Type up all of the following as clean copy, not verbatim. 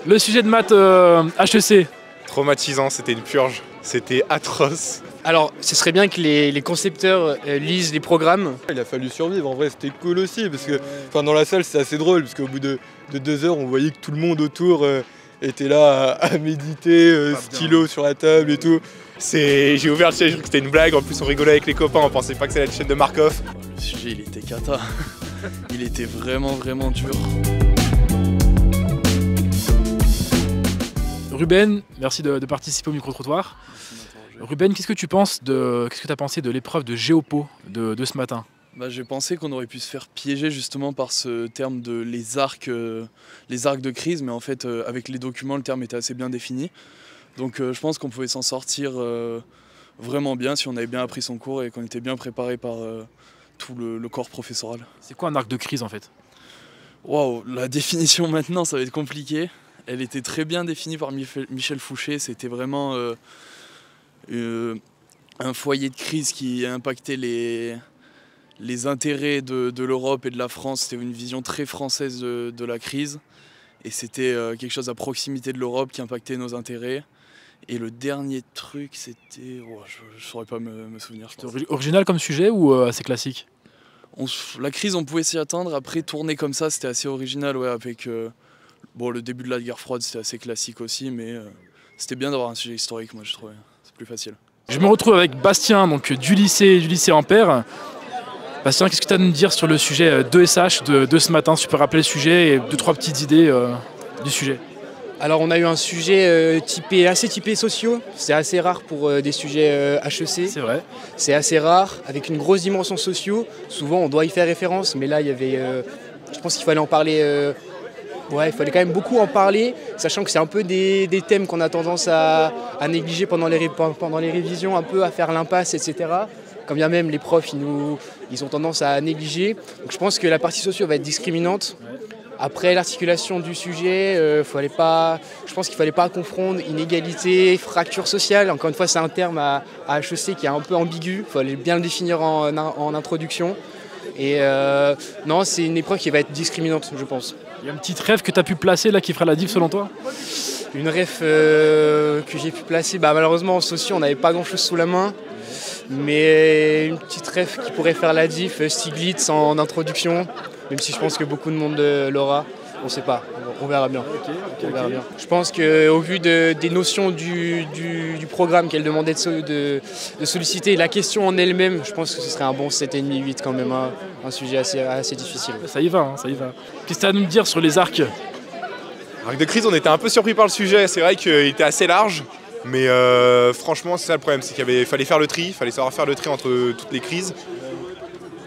Le sujet de maths HEC. Traumatisant, c'était une purge, c'était atroce. Alors, ce serait bien que les concepteurs lisent les programmes. Il a fallu survivre, en vrai c'était cool aussi, parce que dans la salle c'est assez drôle, parce qu'au bout de 2 heures on voyait que tout le monde autour était là à méditer, stylo sur la table et tout. J'ai ouvert le sujet, j'ai cru que c'était une blague, en plus on rigolait avec les copains, on pensait pas que c'était la chaîne de Markov. Le sujet il était cata, il était vraiment dur. Ruben, merci de participer au micro-trottoir. Ruben, qu'est-ce que tu as pensé de l'épreuve de géopo de ce matin? J'ai pensé qu'on aurait pu se faire piéger justement par ce terme de les arcs de crise, mais en fait avec les documents le terme était assez bien défini. Donc je pense qu'on pouvait s'en sortir vraiment bien si on avait bien appris son cours et qu'on était bien préparé par tout le corps professoral. C'est quoi un arc de crise en fait? Waouh, la définition maintenant ça va être compliqué. Elle était très bien définie par Michel Fouché, c'était vraiment un foyer de crise qui impactait les intérêts de l'Europe et de la France. C'était une vision très française de la crise et c'était quelque chose à proximité de l'Europe qui impactait nos intérêts. Et le dernier truc c'était... je ne saurais pas me souvenir. C'était original comme sujet ou assez classique? La crise on pouvait s'y attendre, après tourner comme ça c'était assez original, ouais, avec... le début de la guerre froide c'était assez classique aussi, mais c'était bien d'avoir un sujet historique, moi je trouvais, c'est plus facile. Je me retrouve avec Bastien, donc du lycée Ampère. Bastien, qu'est-ce que tu as à nous dire sur le sujet 2SH de ce matin? Si tu peux rappeler le sujet et 2-3 petites idées du sujet. Alors on a eu un sujet assez typé sociaux, c'est assez rare pour des sujets HEC. C'est vrai. C'est assez rare, avec une grosse dimension sociaux. Souvent on doit y faire référence, mais là il y avait... je pense qu'il fallait en parler... il fallait quand même beaucoup en parler, sachant que c'est un peu des thèmes qu'on a tendance à négliger pendant les révisions, un peu à faire l'impasse, etc. Quand bien même les profs, ils ont tendance à négliger. Donc je pense que la partie socio va être discriminante. Après l'articulation du sujet, je pense qu'il ne fallait pas confondre inégalité, fracture sociale. Encore une fois, c'est un terme à HEC qui est un peu ambigu, il fallait bien le définir en introduction. Et non, c'est une épreuve qui va être discriminante, je pense. Il y a un petit rêve que tu as pu placer là qui fera la diff selon toi? Une rêve que j'ai pu placer, malheureusement en socio on n'avait pas grand chose sous la main. Mais une petite rêve qui pourrait faire la diff, Stiglitz en introduction, même si je pense que beaucoup de monde l'aura, on ne sait pas, on verra bien. On verra bien. Je pense qu'au vu des notions du programme qu'elle demandait de solliciter, la question en elle-même, je pense que ce serait un bon 7,5, 8 quand même, un sujet assez difficile. Ça y va, ça y va. Qu'est-ce que tu as à nous dire sur les arcs? Arc de crise, on était un peu surpris par le sujet, c'est vrai qu'il était assez large. Mais franchement, c'est ça le problème, c'est qu'il fallait faire le tri, il fallait savoir faire le tri entre toutes les crises.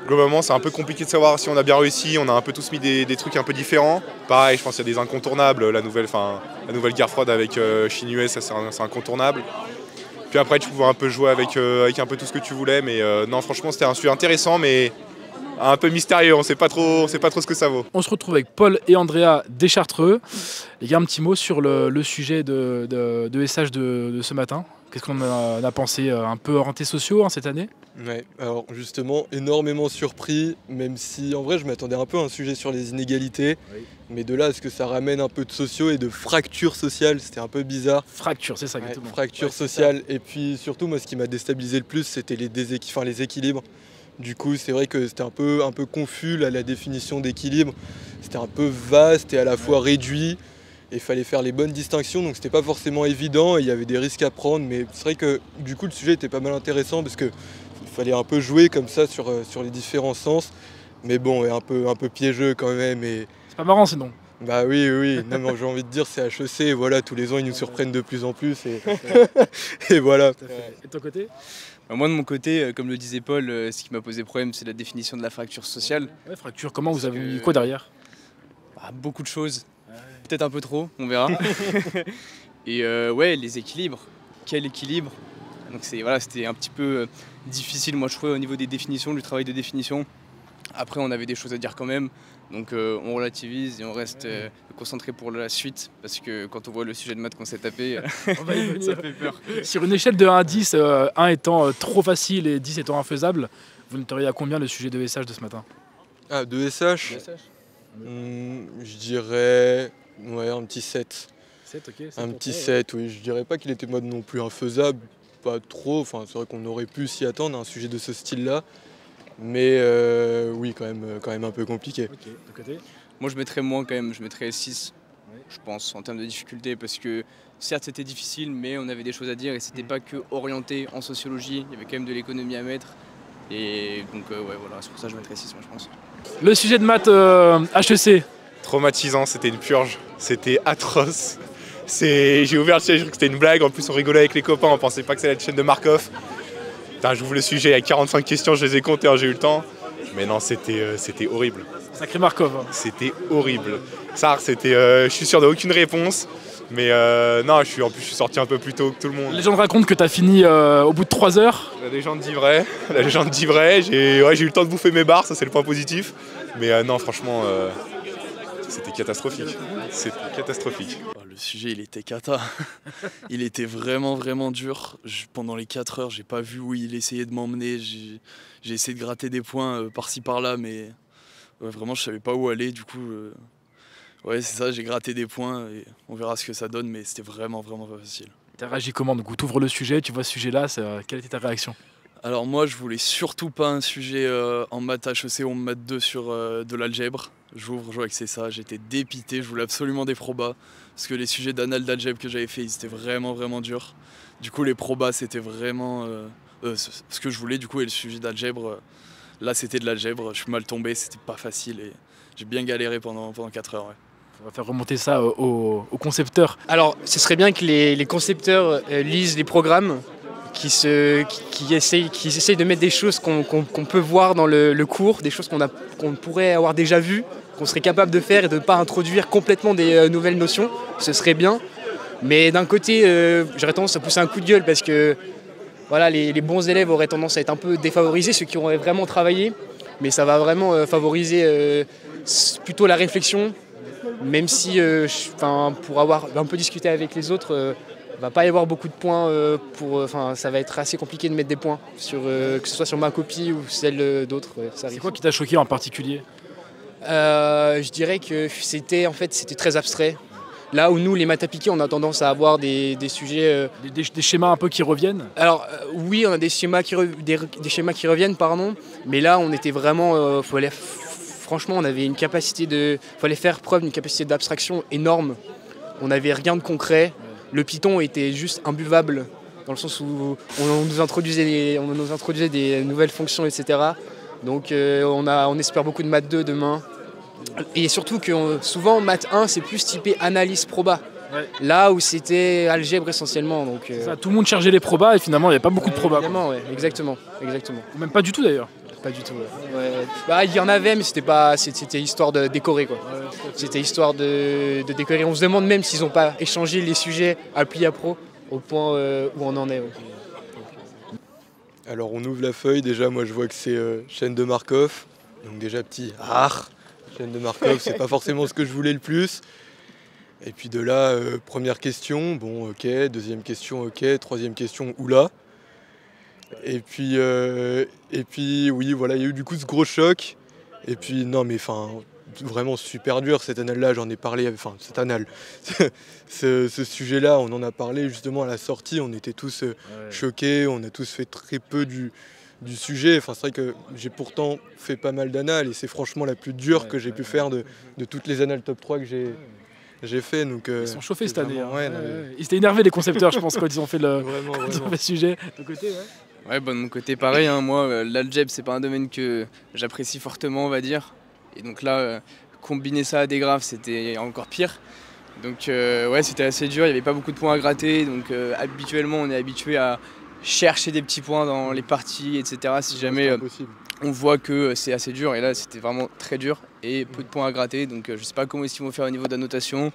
Globalement, c'est un peu compliqué de savoir si on a bien réussi, on a un peu tous mis des trucs un peu différents. Pareil, je pense qu'il y a des incontournables, la nouvelle guerre froide avec Chine-US, ça c'est incontournable. Puis après, tu pouvais un peu jouer avec un peu tout ce que tu voulais, mais non, franchement, c'était un sujet intéressant, mais un peu mystérieux, on sait pas trop ce que ça vaut. On se retrouve avec Paul et Andrea Deschartreux. Les gars, un petit mot sur le sujet de SH de ce matin. Qu'est-ce qu'on a pensé? Un peu orienté sociaux cette année? Ouais, alors justement, énormément surpris, même si en vrai je m'attendais un peu à un sujet sur les inégalités. Oui. Mais de là à ce que ça ramène un peu de sociaux et de fracture sociale, c'était un peu bizarre. Fracture, c'est ça exactement. Ouais, fracture sociale. Et puis surtout, moi ce qui m'a déstabilisé le plus, c'était les équilibres. Du coup, c'est vrai que c'était un peu confus là, la définition d'équilibre. C'était un peu vaste et à la fois réduit. Et il fallait faire les bonnes distinctions, donc c'était pas forcément évident. Il y avait des risques à prendre, mais c'est vrai que du coup le sujet était pas mal intéressant parce qu'il fallait un peu jouer comme ça sur les différents sens. Mais bon, un peu piégeux quand même. C'est pas marrant sinon. Bah oui. Non, mais j'ai envie de dire c'est HEC, voilà, tous les ans ils nous surprennent de plus en plus et voilà. Et de ton côté? Moi de mon côté, comme le disait Paul, ce qui m'a posé problème c'est la définition de la fracture sociale. Ouais, fracture, comment vous avez mis quoi derrière? Beaucoup de choses, peut-être un peu trop, on verra. Et les équilibres, quel équilibre? Donc c'était un petit peu difficile moi je trouvais au niveau des définitions, du travail de définition. Après on avait des choses à dire quand même, donc on relativise et on reste concentré pour la suite, parce que quand on voit le sujet de maths qu'on s'est tapé, ça fait peur. Sur une échelle de 1 à 10, 1 étant trop facile et 10 étant infaisable, vous noteriez à combien le sujet de SH de ce matin? Ah, de SH, je dirais un petit 7. 7, ok. Un petit 7, oui. Je dirais pas qu'il était moi non plus infaisable, pas trop. Enfin, c'est vrai qu'on aurait pu s'y attendre, un sujet de ce style-là. Mais oui, quand même un peu compliqué. Ok, de côté. Moi je mettrais moins quand même, je mettrais 6, je pense, en termes de difficulté, parce que certes c'était difficile, mais on avait des choses à dire et c'était pas que orienté en sociologie, il y avait quand même de l'économie à mettre. Et donc ouais voilà, c'est pour ça que je mettrais 6 moi je pense. Le sujet de maths HEC. Traumatisant, c'était une purge, c'était atroce. J'ai ouvert le sujet, je crois que c'était une blague, en plus on rigolait avec les copains, on pensait pas que c'était la chaîne de Markov. Putain, j'ouvre le sujet, il y a 45 questions, je les ai comptées, j'ai eu le temps. Mais non, c'était horrible. Sacré Markov. Hein. C'était horrible. Ça, je suis sûr d'aucune réponse. Mais non, en plus je suis sorti un peu plus tôt que tout le monde. Les gens racontent que tu as fini au bout de 3 heures. La légende dit vrai. La légende dit vrai. J'ai eu le temps de bouffer mes barres, ça c'est le point positif. Mais non, franchement, c'était catastrophique. C'était catastrophique. Le sujet, il était cata. Il était vraiment dur. Pendant les 4 heures, j'ai pas vu où il essayait de m'emmener. J'ai essayé de gratter des points par-ci par-là, mais vraiment, je savais pas où aller. Du coup, ouais, c'est ça, j'ai gratté des points et on verra ce que ça donne, mais c'était vraiment pas facile. T'as réagi comment? Donc, tu ouvres le sujet, tu vois ce sujet-là, quelle était ta réaction? Alors moi, je voulais surtout pas un sujet en maths HEC ou en maths 2 sur de l'algèbre. J'ouvre, je vois que c'est ça, j'étais dépité, je voulais absolument des probas. Parce que les sujets d'annales d'algèbre que j'avais fait, ils étaient vraiment durs. Du coup, les probas, c'était vraiment ce que je voulais. Du coup, et le sujet d'algèbre, là, c'était de l'algèbre. Je suis mal tombé, c'était pas facile et j'ai bien galéré pendant 4 heures. Ouais. On va faire remonter ça aux concepteurs. Alors, ce serait bien que les concepteurs lisent les programmes, qui essayent de mettre des choses qu'on peut voir dans le cours, des choses qu'on pourrait avoir déjà vues, qu'on serait capable de faire et de ne pas introduire complètement des nouvelles notions. Ce serait bien. Mais d'un côté, j'aurais tendance à pousser un coup de gueule parce que voilà, les bons élèves auraient tendance à être un peu défavorisés, ceux qui auraient vraiment travaillé. Mais ça va vraiment favoriser plutôt la réflexion, même si pour avoir un peu discuté avec les autres, il ne va pas y avoir beaucoup de points, ça va être assez compliqué de mettre des points, que ce soit sur ma copie ou celle d'autres. C'est quoi qui t'a choqué en particulier? Je dirais que c'était très abstrait. Là où nous, les maths appliquées, on a tendance à avoir des sujets... Des schémas un peu qui reviennent? Alors oui, on a des schémas qui reviennent, mais là on était vraiment... franchement, on avait une capacité fallait faire preuve d'une capacité d'abstraction énorme. On n'avait rien de concret. Le Python était juste imbuvable, dans le sens où on nous introduisait des nouvelles fonctions, etc. Donc on espère beaucoup de maths 2 demain. Et surtout que souvent maths 1 c'est plus typé analyse proba. Ouais. Là où c'était algèbre essentiellement. Donc, ça, tout le monde chargeait les probas et finalement il n'y avait pas beaucoup de probas. Ouais, exactement. Ou même pas du tout d'ailleurs. Pas du tout. Ouais. Bah, il y en avait, mais c'était histoire de décorer quoi. Ouais, c'était histoire de décorer. On se demande même s'ils n'ont pas échangé les sujets appli à pro au point où on en est. Ouais. Alors on ouvre la feuille, déjà moi je vois que c'est chaîne de Markov. Donc déjà petit chaîne de Markov, c'est pas forcément ce que je voulais le plus. Et puis de là, première question, bon ok, deuxième question ok, troisième question oula. Et puis oui, voilà, il y a eu du coup ce gros choc. Et puis non mais vraiment super dur cette annale-là, j'en ai parlé, cette annale. ce sujet-là, on en a parlé justement à la sortie, on était tous choqués, on a tous fait très peu du sujet. C'est vrai que j'ai pourtant fait pas mal d'annales et c'est franchement la plus dure que j'ai pu faire de toutes les annales top 3 que j'ai fait. Donc, ils sont chauffés cette année. Hein. Ils étaient énervés les concepteurs, je pense, quand ils ont fait le sujet. De côté, ouais, de mon côté, pareil. Hein, moi, l'algèbre, c'est pas un domaine que j'apprécie fortement, on va dire. Et donc là, combiner ça à des graphes, c'était encore pire. Donc c'était assez dur, il n'y avait pas beaucoup de points à gratter. Donc habituellement, on est habitué à chercher des petits points dans les parties, etc. Si jamais on voit que c'est assez dur. Et là, c'était vraiment très dur et peu de points à gratter. Donc je sais pas comment est-ce qu'ils vont faire au niveau d'annotation.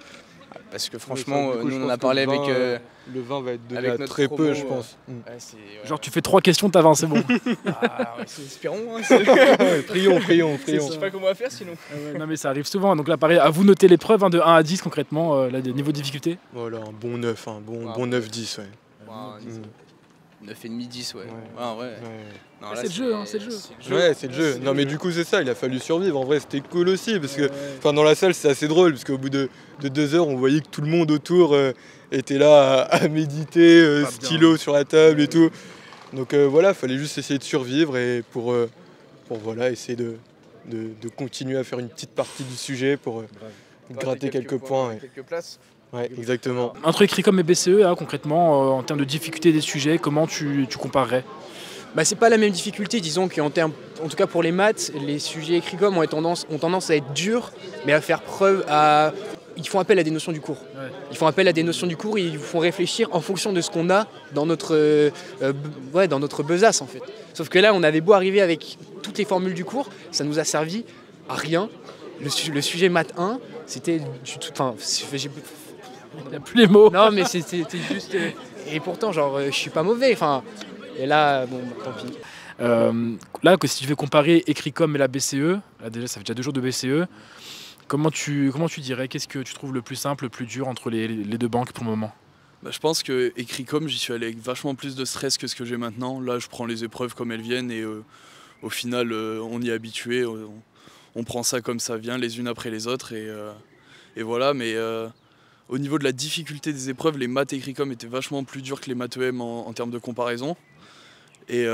Parce que franchement, nous on en a parlé avec... le 20 va être donné à très peu, je pense. Genre tu fais 3 questions, t'as 20, c'est bon. Espérons. Prions. Je sais pas comment on va faire sinon. Non mais ça arrive souvent. Donc là pareil, à vous noter l'épreuve de 1 à 10 concrètement, niveau de difficulté. Voilà, un bon 9, bon 9-10. Ouais. 9,5, 10, ouais. Ouais. Ouais, en vrai. Ouais. Non, C'est le jeu, hein, c'est le jeu. Ouais, c'est le jeu. Non, mais du coup, c'est ça, il a fallu survivre. En vrai, c'était cool aussi, parce que dans la salle, c'est assez drôle, parce qu'au bout de 2 heures, on voyait que tout le monde autour était là à méditer, stylo sur la table et tout. Donc voilà, fallait juste essayer de survivre et pour voilà, essayer de continuer à faire une petite partie du sujet pour gratter quelques points. Ouais. Quelques places. Ouais, exactement. Entre Ecricom et BCE, là, concrètement, en termes de difficulté des sujets, comment tu comparerais? Bah, c'est pas la même difficulté, disons qu'en termes, en tout cas pour les maths, les sujets Ecricom ont tendance à être durs, mais à faire preuve à... Ils font appel à des notions du cours. Ouais. Ils font appel à des notions du cours et ils vous font réfléchir en fonction de ce qu'on a dans notre, dans notre besace en fait. Sauf que là, on avait beau arriver avec toutes les formules du cours, ça nous a servi à rien. Le sujet maths 1, c'était du tout... Enfin, Il n'y a plus les mots. non, mais c'était juste... Et pourtant, genre, je suis pas mauvais. Enfin, et là, bon, bah, tant pis. Là, si tu veux comparer Ecricom et la BCE, là déjà ça fait déjà 2 jours de BCE, comment tu dirais, qu'est-ce que tu trouves le plus simple, le plus dur entre les 2 banques pour le moment? Bah, je pense que Ecricom, j'y suis allé avec vachement plus de stress que ce que j'ai maintenant. Là, je prends les épreuves comme elles viennent et au final, on y est habitué. On prend ça comme ça vient, les unes après les autres. Et voilà, mais au niveau de la difficulté des épreuves, les maths Ecricom étaient vachement plus durs que les maths EM en termes de comparaison. Et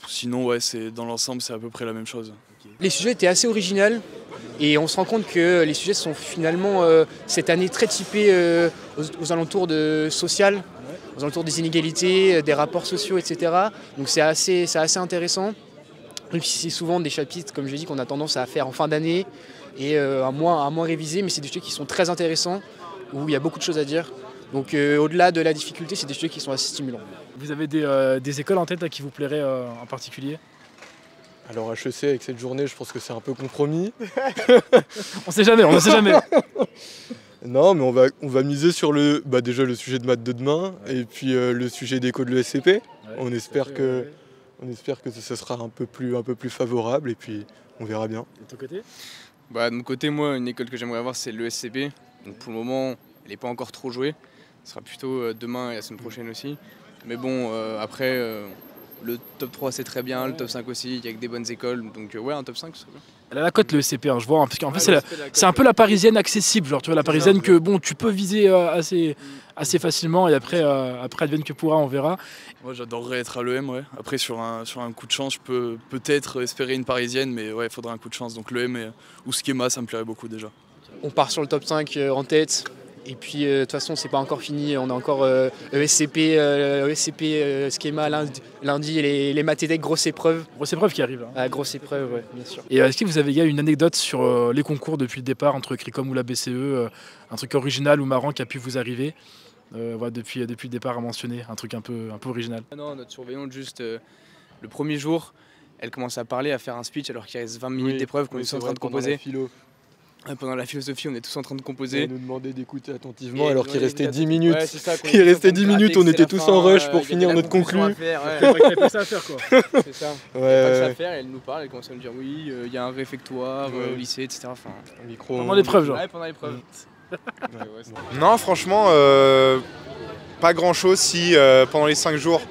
sinon, ouais, dans l'ensemble, c'est à peu près la même chose. Les sujets étaient assez originaux et on se rend compte que les sujets sont finalement cette année très typés aux alentours de social, aux alentours des inégalités, des rapports sociaux, etc. Donc c'est assez intéressant. Et puis c'est souvent des chapitres, comme je l'ai dit, qu'on a tendance à faire en fin d'année et à moins réviser, mais c'est des sujets qui sont très intéressants, où il y a beaucoup de choses à dire. Donc au-delà de la difficulté, c'est des sujets qui sont assez stimulants. Vous avez des écoles en tête là, qui vous plairaient en particulier? Alors HEC, avec cette journée, je pense que c'est un peu compromis. On sait jamais, on ne sait jamais. Non, mais on va miser sur déjà le sujet de maths de demain, et puis le sujet d'éco de l'ESCP. Ouais, on espère que ça sera un peu plus favorable, et puis on verra bien. De ton côté? Bah, de mon côté, moi, une école que j'aimerais avoir, c'est l'ESCP. Donc pour le moment, elle n'est pas encore trop jouée. Ce sera plutôt demain et la semaine prochaine aussi. Mais bon, après, le top 3 c'est très bien, le top 5 aussi, il y a que des bonnes écoles. Donc ouais, un top 5 ce serait bien. Elle a la cote le SCP, hein, je vois, hein, parce qu'en fait c'est un peu la parisienne accessible, genre tu vois la parisienne que bon tu peux viser assez facilement et après advienne que pourra, on verra. Moi j'adorerais être à l'EM, ouais. Après sur un coup de chance, je peux peut-être espérer une parisienne, mais ouais, il faudrait un coup de chance. Donc l'EM ou Schema, ça me plairait beaucoup déjà. On part sur le top 5 en tête. Et puis de toute façon, c'est pas encore fini. On a encore ESCP, Schema lundi et les maths EDEC, grosse épreuve. Grosse épreuve qui arrive. Hein. Ah, grosse épreuve, ouais, bien sûr. Et est-ce que vous avez une anecdote sur les concours depuis le départ entre Ecricom ou la BCE, un truc original ou marrant qui a pu vous arriver depuis le départ à mentionner, un truc un peu original? Non, notre surveillante, juste le premier jour, elle commence à parler, à faire un speech alors qu'il reste 20 minutes d'épreuve qu'on est tous en train de composer. Pendant la philosophie, on est tous en train de composer. On nous demandait d'écouter attentivement alors qu'il restait 10 minutes. Ouais, ça, il restait 10 minutes, on était tous en rush pour finir notre conclu. Il n'y avait pas ça à faire quoi. C'est ça. Il n'y avait pas ça à faire et elle nous parle, elle commence à nous dire oui, il y a un réfectoire au lycée, etc. Enfin, micro. Pendant l'épreuve, genre. Ouais, pendant l'épreuve. Non, franchement, pas grand chose si pendant les 5 jours,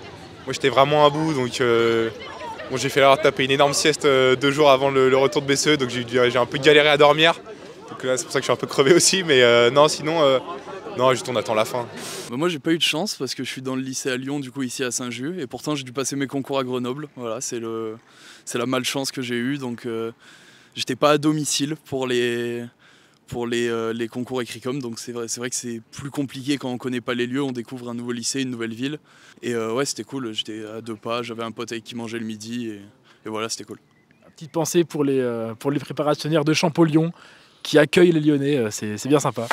moi j'étais vraiment à bout, donc j'ai fait l'erreur de taper une énorme sieste 2 jours avant le retour de BCE, donc j'ai un peu galéré à dormir. Donc là c'est pour ça que je suis un peu crevé aussi, mais non sinon, non, juste on attend la fin. Bah moi j'ai pas eu de chance parce que je suis dans le lycée à Lyon, du coup ici à Saint-Just, et pourtant j'ai dû passer mes concours à Grenoble. Voilà, c'est la malchance que j'ai eue, donc j'étais pas à domicile pour les concours Ecricom, donc c'est vrai que c'est plus compliqué quand on connaît pas les lieux, on découvre un nouveau lycée, une nouvelle ville, et ouais c'était cool, j'étais à 2 pas, j'avais un pote avec qui mangeait le midi, et voilà, c'était cool. Petite pensée pour les préparationnaires de Champollion qui accueillent les Lyonnais, c'est bien sympa.